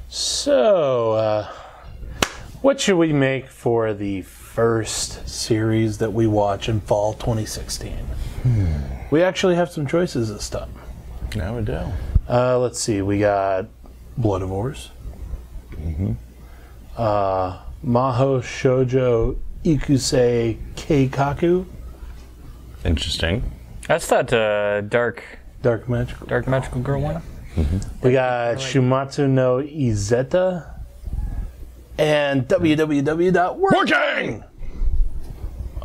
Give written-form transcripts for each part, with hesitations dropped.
So, what should we make for the first series that we watch in fall 2016? We actually have some choices this time. Now we do. Let's see. We got Bloodivores. Maho Shoujo Ikusei Keikaku. Interesting. That's that dark Magical girl one. We got Shumatsu no Izeta and www.working.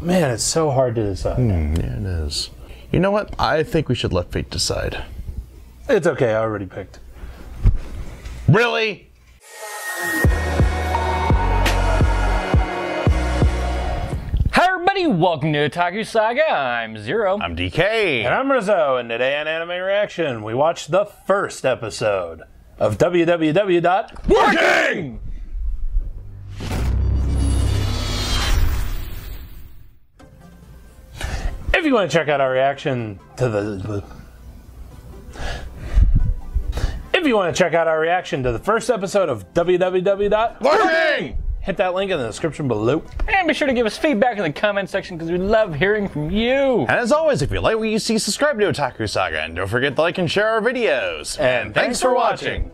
Man, it's so hard to decide. Yeah, it is. You know what? I think we should let fate decide. It's okay, I already picked. Really? Hi everybody, welcome to Otaku Saga. I'm Zero. I'm DK. And I'm Rizzo, and today on Anime Reaction, we watched the first episode of www.working. If you want to check out our reaction to the first episode of www.working, hit that link in the description below. And be sure to give us feedback in the comment section because we love hearing from you. And as always, if you like what you see, subscribe to Otaku Saga, and don't forget to like and share our videos. And thanks for watching.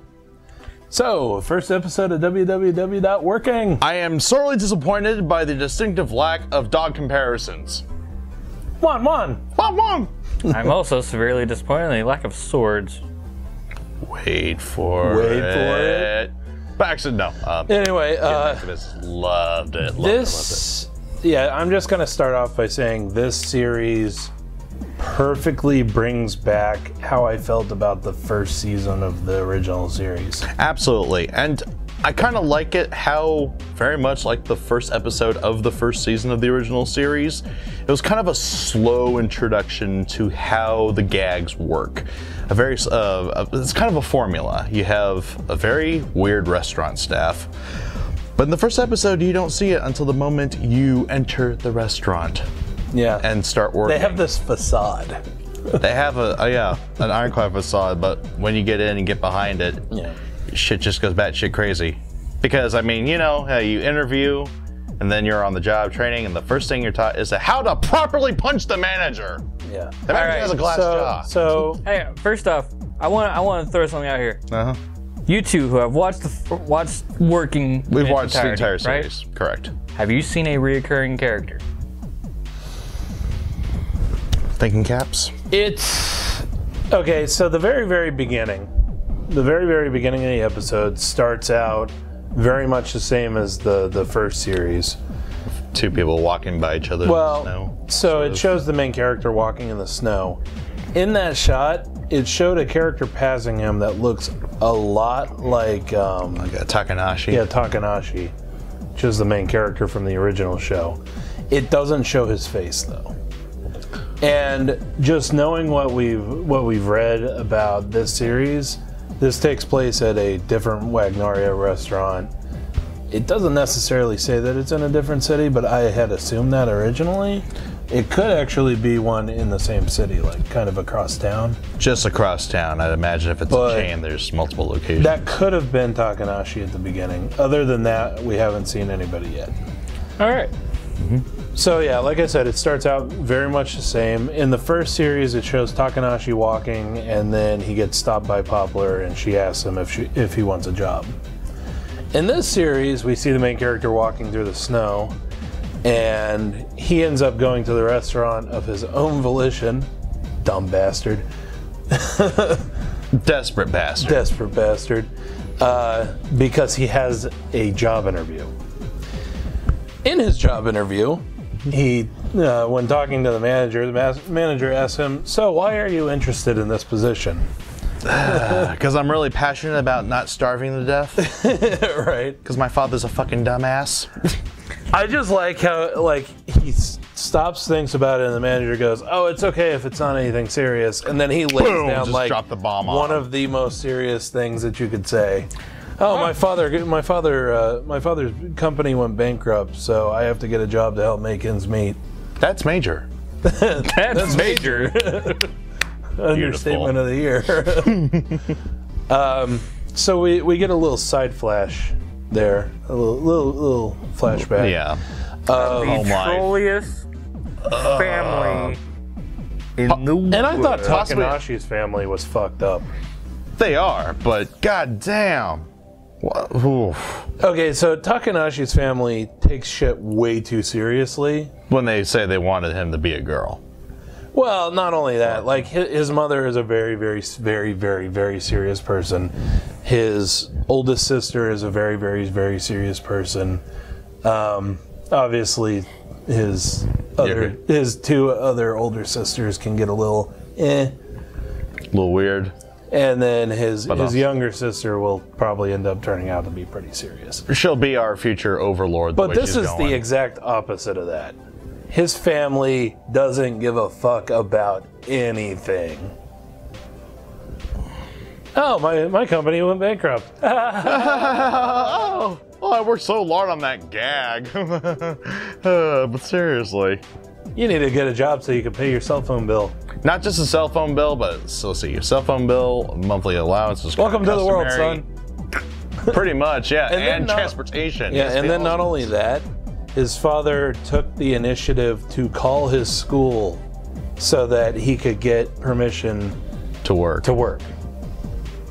So, first episode of www.working. I am sorely disappointed by the distinctive lack of dog comparisons. One. I'm also severely disappointed in the lack of swords. Wait for it. But actually, no. Anyway, loved it. Yeah, I'm just going to start off by saying this series perfectly brings back how I felt about the first season of the original series. Absolutely. And I kind of like it how, very much like the first episode of the first season of the original series, it was kind of a slow introduction to how the gags work. It's kind of a formula. You have a very weird restaurant staff, but in the first episode you don't see it until the moment you enter the restaurant. Yeah. And start working. They have this facade. They have an ironclad facade, but when you get in and get behind it, shit just goes batshit crazy. Because, I mean, you know, you interview, and then you're on the job training, and the first thing you're taught is how to properly punch the manager. Yeah. The manager has a glass jaw. So, Hey, first off, I want to throw something out here. You two who have watched Working. We've watched the entire right? series, correct. Have you seen a reoccurring character? Thinking caps? it's... Okay, so the very beginning of the episode starts out very much the same as the first series. Two people walking by each other in the snow. So it shows the main character walking in the snow. In that shot, it showed a character passing him that looks a lot like Like a Takanashi. Yeah, Takanashi, which is the main character from the original show. It doesn't show his face though. And just knowing what we've read about this series, this takes place at a different Wagnaria restaurant. It doesn't necessarily say that it's in a different city, but I had assumed that originally. It could actually be one in the same city, like kind of across town. Just across town. I'd imagine if it's a chain, there's multiple locations. That could have been Takanashi at the beginning. Other than that, we haven't seen anybody yet. All right. So yeah, like I said, it starts out very much the same. In the first series, it shows Takanashi walking, and then he gets stopped by Poplar, and she asks him if he wants a job. In this series, we see the main character walking through the snow, and he ends up going to the restaurant of his own volition. Dumb bastard. Desperate bastard. Desperate bastard. Because he has a job interview. In his job interview, he, when talking to the manager asks him, "So why are you interested in this position?" Because I'm really passionate about not starving to death. Right. Because my father's a fucking dumbass. I just like how he stops, thinks about it, and the manager goes, "Oh, it's okay if it's not anything serious," and then he lays down just like drop the bomb one on of the most serious things that you could say. Oh, my father's company went bankrupt, so I have to get a job to help make ends meet. That's major. That's major. Understatement of the year. So we get a little side flash there, a little flashback. Yeah. The trolliest family in the world. And I thought Possibly- Takanashi's family was fucked up. They are, but goddamn. Okay, so Takanashi's family takes shit way too seriously. When they say they wanted him to be a girl. Well, not only that, like his mother is a very, very, very, very, very serious person. His oldest sister is a very, very, very serious person. Obviously, his two other older sisters can get a little A little weird. and then his younger sister will probably end up turning out to be pretty serious. She'll be our future overlord. But this is the exact opposite of that. His family doesn't give a fuck about anything. Oh, my company went bankrupt. Oh, I worked so hard on that gag. But seriously. You need to get a job so you can pay your cell phone bill. Not just a cell phone bill, but so see your cell phone bill, monthly allowances. Welcome to the world, customary. son. Pretty much, yeah. And then transportation. Yeah, Yes, and then bills. not only that, his father took the initiative to call his school so that he could get permission to work. to work.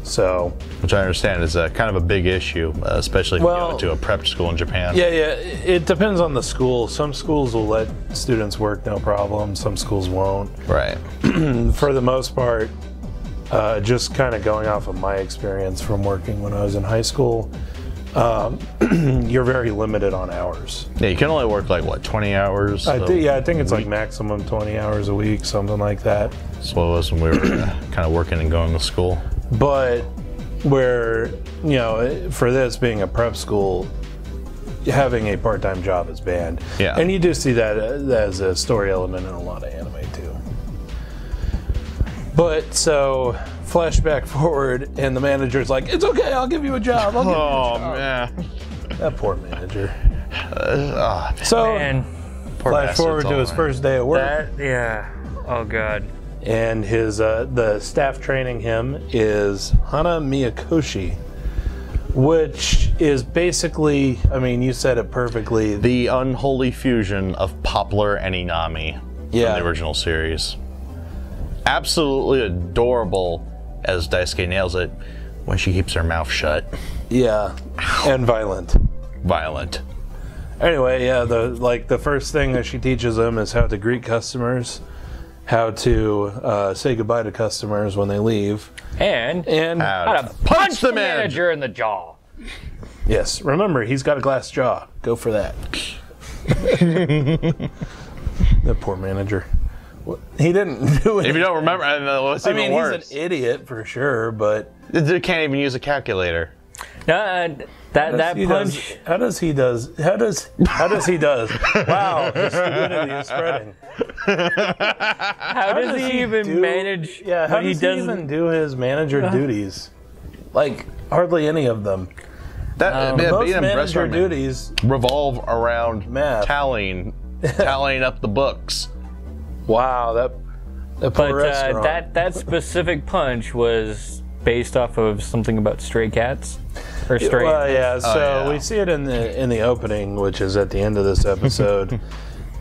So, Which I understand is a kind of a big issue, especially if you Well- go to a prep school in Japan. yeah, it depends on the school. Some schools will let students work no problem, some schools won't. Right. For the most part, just kind of going off of my experience from working when I was in high school, you're very limited on hours. Yeah, you can only work like, what, 20 hours? I think it's like maximum 20 hours a week, something like that. That's what it was when we were kind of working and going to school. But where, for this being a prep school, having a part-time job is banned. Yeah. And you do see that as a story element in a lot of anime too. But so, flashback forward, and the manager's like, "It's okay, I'll give you a job. I'll give you a Oh, job." man. That poor manager. Oh, So, And poor flash bastards forward to all his around. first day at work. that, yeah. Oh, God. And his the staff training him is Hana Miyakoshi, which is basically, I mean, you said it perfectly. The unholy fusion of Poplar and Inami Yeah. from the original series. Absolutely adorable, as Daisuke nails it, when she keeps her mouth shut. Yeah, and violent. Violent. Anyway, yeah, the first thing that she teaches him is how to greet customers, how to say goodbye to customers when they leave, And How how to punch the them in. manager in the jaw. yes, remember he's got a glass jaw. Go for that. That poor manager. He didn't do it. If you don't remember, what's I even mean, worse? he's an idiot for sure, but They can't even use a calculator. That he punch. How does he? Wow, the stupidity is spreading. How does he even manage? Yeah, how when does he even do his manager duties? Like hardly any of them. That Most being in manager Breastfeeding duties. revolve around Math. tallying up the books. Wow, that poor But restaurant. that specific punch was based off of something about stray cats or stray. Well, yeah. So yeah. we see it in the opening, which is at the end of this episode.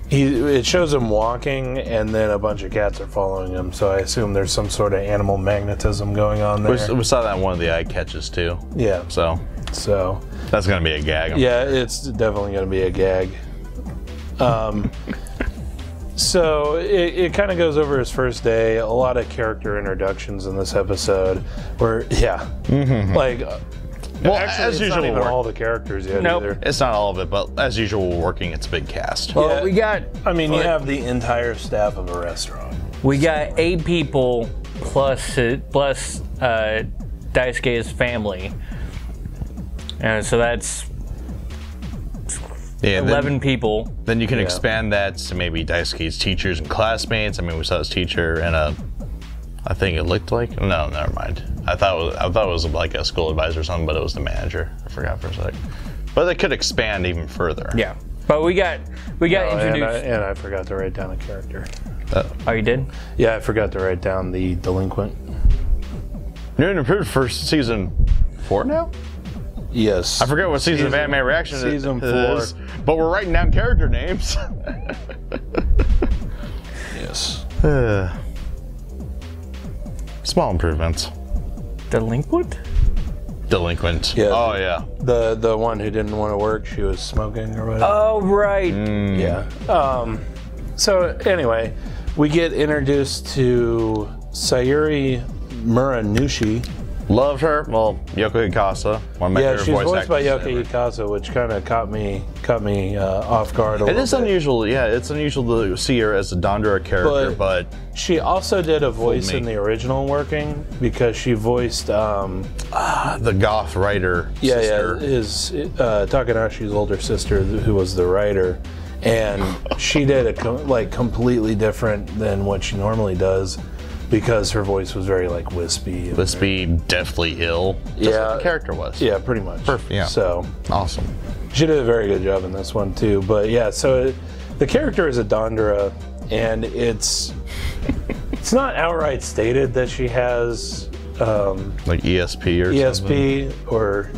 It shows him walking, and then a bunch of cats are following him. So I assume there's some sort of animal magnetism going on there. We saw that in one of the eye catches too. Yeah. So So that's gonna be a gag. yeah, it's definitely going to be a gag. So it kind of goes over his first day. A lot of character introductions in this episode. Where like. Well, Actually, as it's not usual, even all the characters yet Nope. either. it's not all of it, but as usual, we're working. It's a big cast. Well, Yeah. we got You have the entire staff of a restaurant. 8 people plus Daisuke's family, and so that's Yeah, 11 people. Then you can expand that to maybe Daisuke's teachers and classmates. I mean, we saw his teacher and I think it looked like, no, never mind. I thought it was like a school advisor or something, but it was the manager. I forgot for a sec. But they could expand even further. Yeah, but we got introduced. And I forgot to write down a character. Oh, you did? Yeah, I forgot to write down the delinquent. New and improved first season. 4 now? Yes. I forget what season of Anime Reaction season it 4. is, but we're writing down character names. Yes. Small improvements. Delinquent? Delinquent. Yeah. Oh, yeah. The one who didn't want to work, she was smoking or whatever. Oh, right. Yeah. So anyway, we get introduced to Sayuri Muranushi. Loved her. Well, Yoko Hikasa, one of my Yeah, favorite she's voice voiced by actors Yoko ever. Hikasa, which kind of caught me off guard a It little is bit. unusual, yeah. It's unusual to see her as a Dandara character, but She also did a voice me. in the original working because she voiced the goth writer sister. his Takanashi's older sister who was the writer, and she did it completely different than what she normally does because her voice was very like wispy. And Wispy, deathly ill. Just Yeah. like the character was. yeah, pretty much. Perfect, yeah. So Awesome. she did a very good job in this one too. But yeah, so the character is a Dandara, and it's not outright stated that she has Like ESP or something. ESP or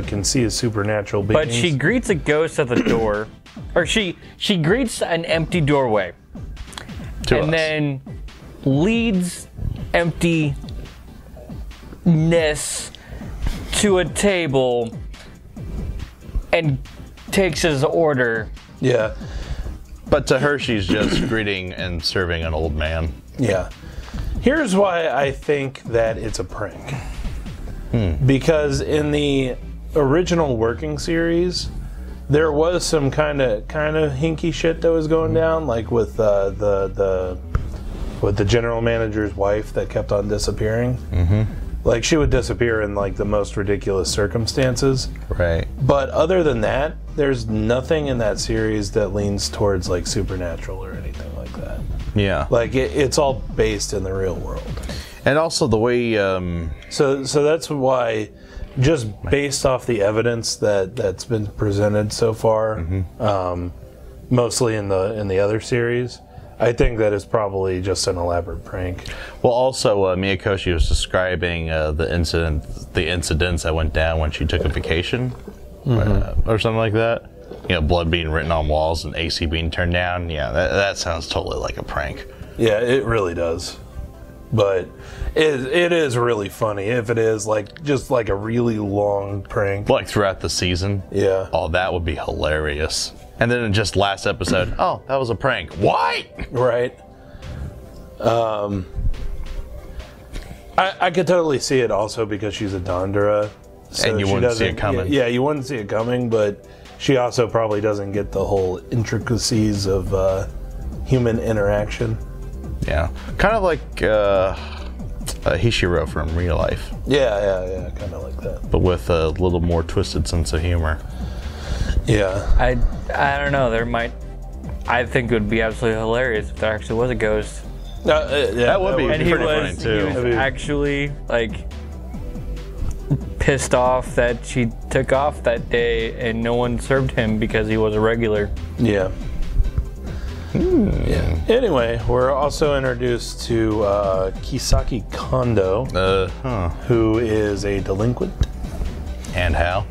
can see a supernatural beings. But she greets a ghost at the door, or she greets an empty doorway, To and us. then leads emptiness to a table and takes his order. Yeah, But to her, she's just greeting and serving an old man. yeah. Here's why I think that it's a prank. Because in the original working series, there was some kind of hinky shit that was going down, like with the general manager's wife that kept on disappearing. Like she would disappear in like the most ridiculous circumstances. Right. But other than that, there's nothing in that series that leans towards like supernatural or anything like that. Yeah. Like it's all based in the real world. And also the way So that's why, just based off the evidence that's been presented so far, mostly in the other series, I think that is probably just an elaborate prank. well, also Miyakoshi was describing the incidents that went down when she took a vacation or something like that. Blood being written on walls and AC being turned down. Yeah, that sounds totally like a prank. Yeah, it really does. But it is really funny if it is just like a really long prank. Like throughout the season. Yeah. Oh, that would be hilarious. And then in just last episode, oh, that was a prank. What? Right. I could totally see it also because she's a Dandara. So And you she wouldn't see it doesn't- coming. Yeah, you wouldn't see it coming, but she also probably doesn't get the whole intricacies of human interaction. Yeah. Kind of like Hishiro from real life, Yeah, kind of like that. but with a little more twisted sense of humor. Yeah. I don't know. I think it would be absolutely hilarious if there actually was a ghost, That would be and he pretty was, funny, too. he was actually like pissed off that she took off that day and no one served him because he was a regular. Yeah. Yeah. Anyway, we're also introduced to Kisaki Kondo, who is a delinquent. And how?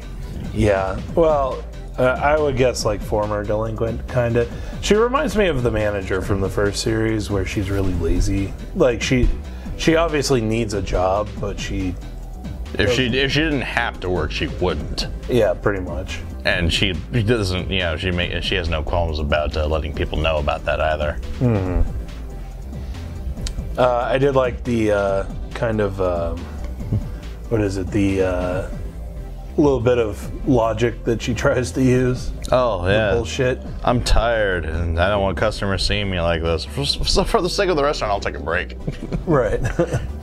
Yeah. Well, I would guess like former delinquent, kind of. She reminds me of the manager from the first series, where she's really lazy. Like she obviously needs a job, but If she didn't have to work, she wouldn't. yeah, pretty much. And she doesn't, she has no qualms about letting people know about that either. I did like the kind of what is it? The little bit of logic that she tries to use. Oh yeah. Bullshit. I'm tired and I don't want customers seeing me like this. For the sake of the restaurant, I'll take a break. Right.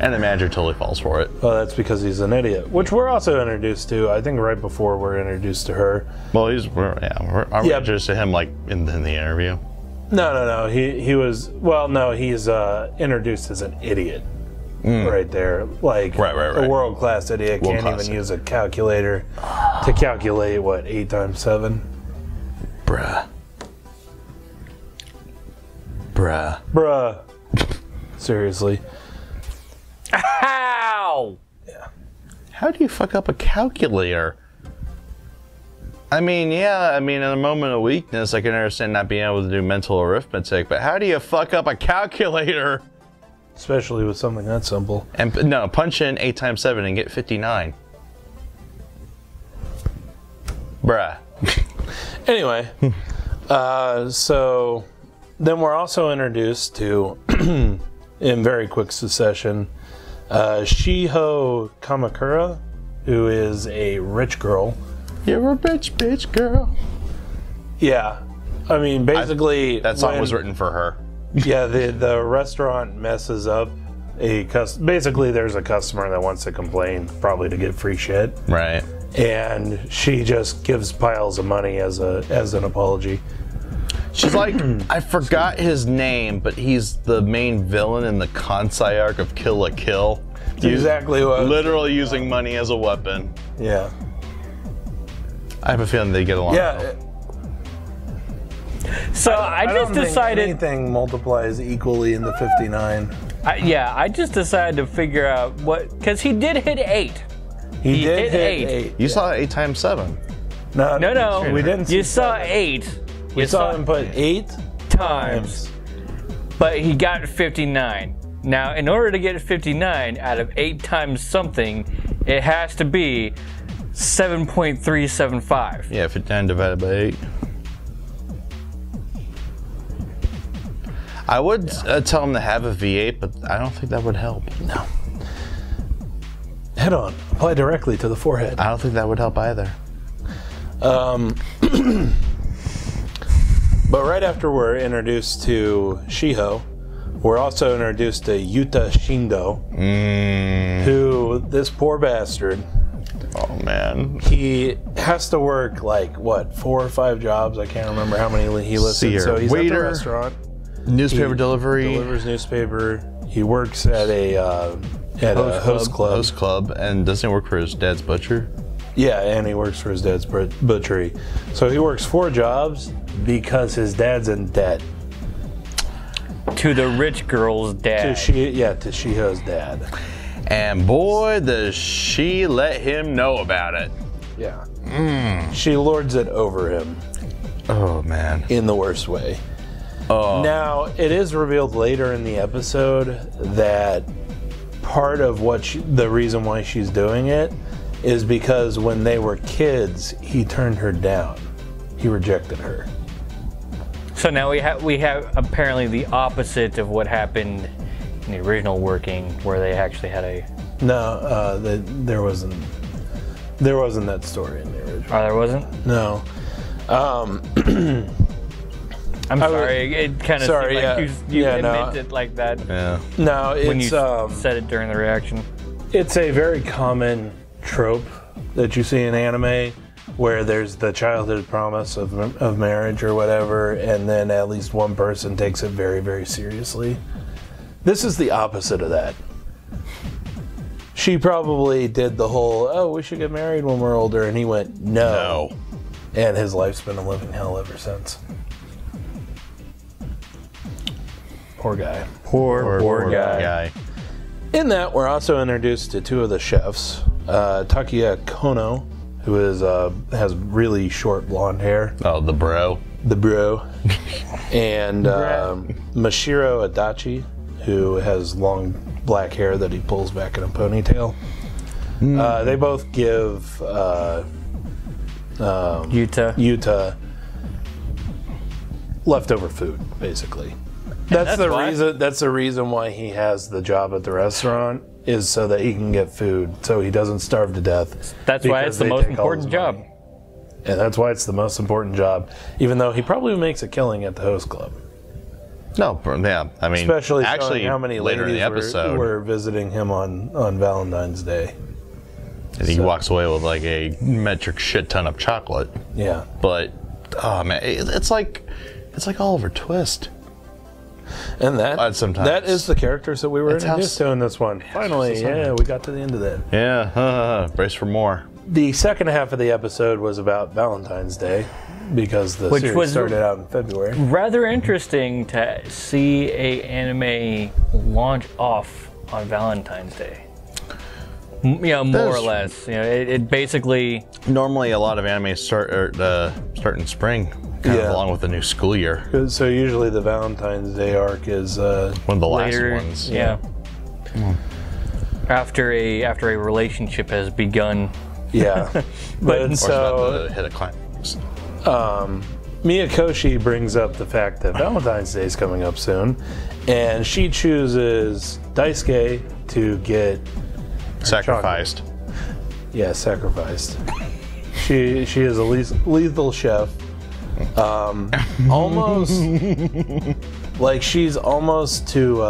And the manager totally falls for it. Well, that's because he's an idiot, which we're also introduced to. I think right before we're introduced to her. Well, are we introduced to him like in the interview? No. He was. Well, no, he's introduced as an idiot. Right there, like Right. a world-class idiot can't World-class. even use a calculator to calculate what 8 times 7. Bruh. Bruh. Seriously. How? how do you fuck up a calculator? I mean, yeah, in a moment of weakness, I can understand not being able to do mental arithmetic, but how do you fuck up a calculator? Especially with something that simple. And no, punch in 8 times 7 and get 59. Bruh. Anyway, so then we're also introduced to, in very quick succession, Shiho Kamakura, who is a rich girl. You're a rich bitch girl. Yeah. I mean, basically... that song was written for her. Yeah, the restaurant messes up basically there's a customer that wants to complain, probably to get free shit. Right. And she just gives piles of money as an apology. She's like, I forgot his name, but he's the main villain in the Kansai arc of Kill la Kill. Exactly what. Literally using money as a weapon. Yeah. I have a feeling they get along. Yeah. So I just decided anything multiplies equally in the 59. I just decided to figure out what, because he did hit 8. He did hit 8. You saw 8 times 7. No. We didn't. You saw 8. We saw him put 8 times. But he got 59. Now, in order to get 59 out of 8 times something, it has to be 7.375. Yeah, 59 divided by 8. I would tell him to have a V8, but I don't think that would help. No. Head on. Apply directly to the forehead. I don't think that would help either. But right after we're introduced to Shiho, we're also introduced to Yuta Shindo, who, this poor bastard, oh man, he has to work like, what, 4 or 5 jobs? I can't remember how many he listed. So he's waiter, at the restaurant. Newspaper delivery. Delivers newspaper. He works at a host club. And doesn't he work for his dad's butcher? Yeah, and he works for his dad's butchery. So he works 4 jobs because his dad's in debt. To the rich girl's dad. To Shiho's dad. And boy, does she let him know about it. Yeah. She lords it over him. Oh, man. In the worst way. Oh. Now, it is revealed later in the episode that part of the reason why she's doing it is because when they were kids, he turned her down. He rejected her. So now we have apparently the opposite of what happened in the original working, where they actually had a... No, there wasn't that story in the original. Oh, there wasn't? No. I'm sorry, it kind of seemed like you admitted it like that. Yeah. No, it's... When you said it during the reaction. It's a very common trope that you see in anime where there's the childhood promise of marriage or whatever, and then at least one person takes it very, very seriously. This is the opposite of that. She probably did the whole, oh, we should get married when we're older, and he went, no. And his life's been a living hell ever since. Poor guy. Poor guy. In that, we're also introduced to 2 of the chefs. Takuya Kono, who has really short blonde hair. Oh, the bro. And Mashiro Adachi, who has long black hair that he pulls back in a ponytail. They both give Yuta leftover food, basically. That's the reason why he has the job at the restaurant, is so that he can get food, so he doesn't starve to death. That's why it's the most important job. And that's why it's the most important job, even though he probably makes a killing at the host club. No, yeah, I mean, especially actually, how many later in the episode were visiting him on Valentine's Day. And he walks away with like a metric shit ton of chocolate. Yeah. But, oh man, it's like Oliver Twist. And that is the characters that we were introduced to in this one. Finally, we got to the end of that. Yeah, brace for more. The second half of the episode was about Valentine's Day, because the series started out in February. Rather interesting to see a anime launch off on Valentine's Day. More or less. It basically. Normally, a lot of anime start in spring, kind of along with the new school year. So usually the Valentine's Day arc is One of the later, last ones. Yeah. After a relationship has begun. Yeah. But Or it's so about to hit a climax. Miyakoshi brings up the fact that Valentine's Day is coming up soon, and she chooses Daisuke to get Sacrificed. sacrificed. She is a lethal chef. Almost like she's almost to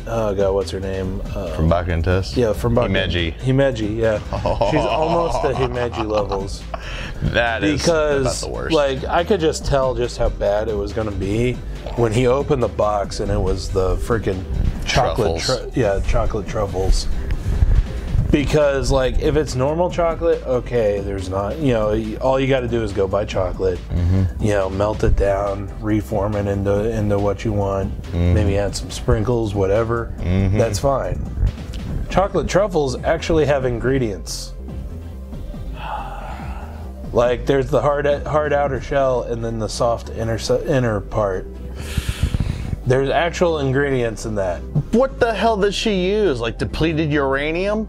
oh god, what's her name? From Bakken Test? Yeah, from Himeji. Himeji, yeah. She's almost at Himeji levels. That is about Because, the worst. like, I could just tell just how bad it was going to be when he opened the box and it was the freaking chocolate, Truffles. chocolate truffles. Because, like, if it's normal chocolate, okay, there's not, all you got to do is go buy chocolate, melt it down, reform it into what you want, maybe add some sprinkles, whatever. That's fine. Chocolate truffles actually have ingredients. Like, there's the hard outer shell and then the soft inner part. There's actual ingredients in that. What the hell did she use? Like depleted uranium?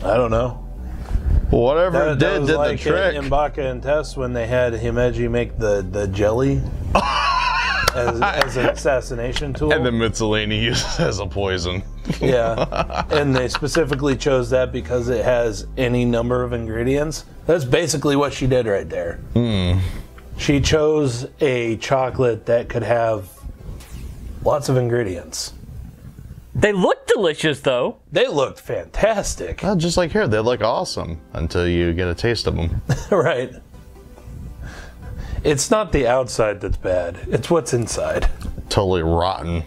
I don't know. Whatever it did was the like trick. in Baka and Test when they had Himeji make the jelly as an assassination tool. And then Mitsullini uses as a poison. Yeah, and they specifically chose that because it has any number of ingredients. That's basically what she did right there. She chose a chocolate that could have lots of ingredients. They look delicious, though. They looked fantastic. Well, just like here, they look awesome until you get a taste of them. Right. It's not the outside that's bad. It's what's inside. Totally rotten.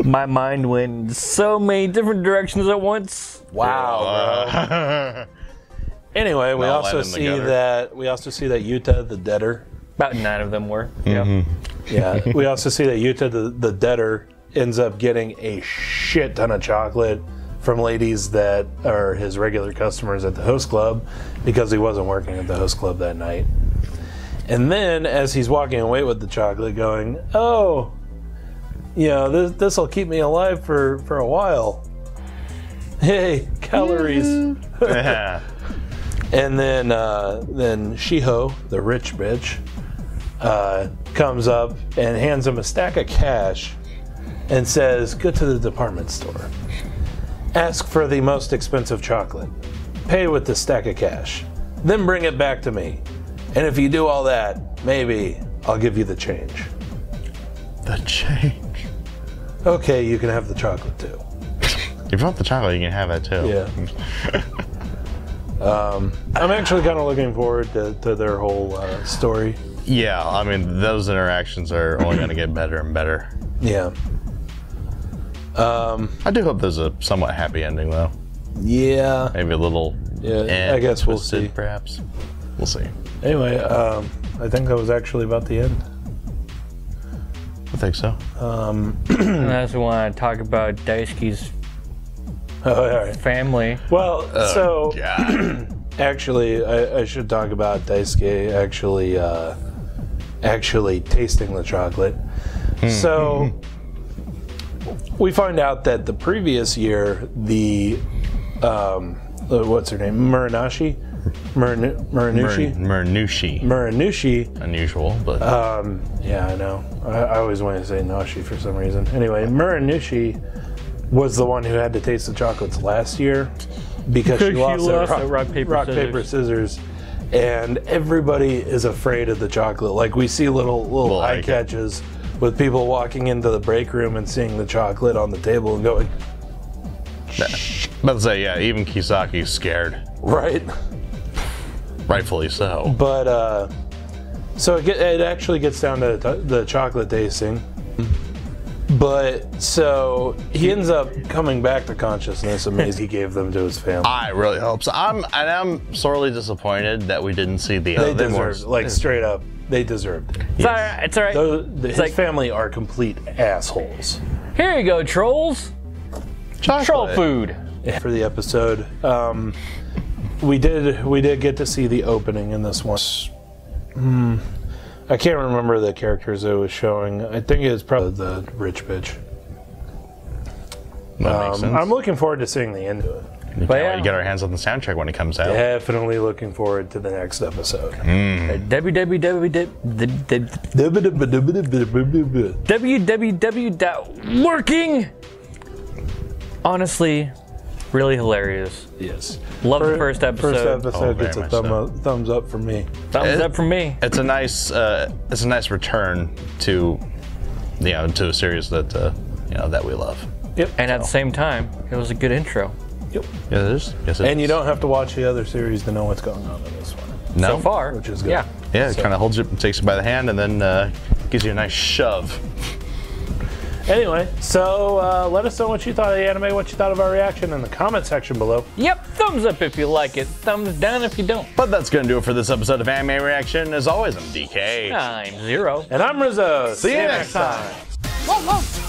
My mind went in so many different directions at once. Wow. Anyway, we Not also letting the see gutter. that Yuta the debtor. About 9 of them were. Yeah. Yeah. We also see that Yuta the debtor ends up getting a shit ton of chocolate from ladies that are his regular customers at the host club because he wasn't working at the host club that night. And then as he's walking away with the chocolate going, oh, this will keep me alive for a while. Hey, calories. Yeah. And then Shiho, the rich bitch, comes up and hands him a stack of cash and says, go to the department store. Ask for the most expensive chocolate. Pay with the stack of cash. Then bring it back to me. And if you do all that, maybe I'll give you the change. The change. Okay, you can have the chocolate too. If you want the chocolate, you can have that too. Yeah. I'm actually kind of looking forward to their whole story. Yeah, I mean, those interactions are only going to get better and better. Yeah. I do hope there's a somewhat happy ending, though. Yeah. Maybe a little. Yeah, I guess we'll twisted, see. Perhaps. We'll see. Anyway, I think that was actually about the end. I think so. And I also want to talk about Daisuke's Oh, all right. family. Well, so God. actually, I should talk about Daisuke actually tasting the chocolate. So we find out that the previous year, the what's her name, Muranushi, Unusual, but yeah, I know. I always want to say Nashi for some reason. Anyway, Muranushi was the one who had to taste the chocolates last year because she lost at rock, paper, scissors. And everybody is afraid of the chocolate. Like, we see little eye catches with people walking into the break room and seeing the chocolate on the table and going, about to say, yeah, even Kisaki's scared. right? Rightfully so. But, so it actually gets down to the chocolate tasting. But, so, he ends up coming back to consciousness amazed he gave them to his family. I really hope so. I'm sorely disappointed that we didn't see the They other deserved, like, straight up, they deserved it. It's all right. It's all right. His like- family are complete assholes. Here you go, trolls. chocolate. Troll food. for the episode. We did get to see the opening in this one. I can't remember the characters it was showing. I think it was probably the rich bitch. That makes sense. I'm looking forward to seeing the end of it. You can't wait to get our hands on the soundtrack when it comes out. Definitely looking forward to the next episode. www.working. Honestly, really hilarious. Yes. Love the first episode. First episode Oh, gets a very thumbs up from me. Thumbs up from me. It's a nice return to to a series that that we love. Yep. And at the same time, it was a good intro. Yep. Yeah, it is. Yes, it And you is. don't have to watch the other series to know what's going on in this one. No. So far, Which is good. Yeah. Yeah, it kind of holds you, takes you by the hand, and then gives you a nice shove. Anyway, so let us know what you thought of the anime, what you thought of our reaction in the comment section below. Yep. Thumbs up if you like it. Thumbs down if you don't. But that's going to do it for this episode of Anime Reaction. As always, I'm DK. I'm Zero. And I'm Rizzo. See you next time. Whoa, whoa.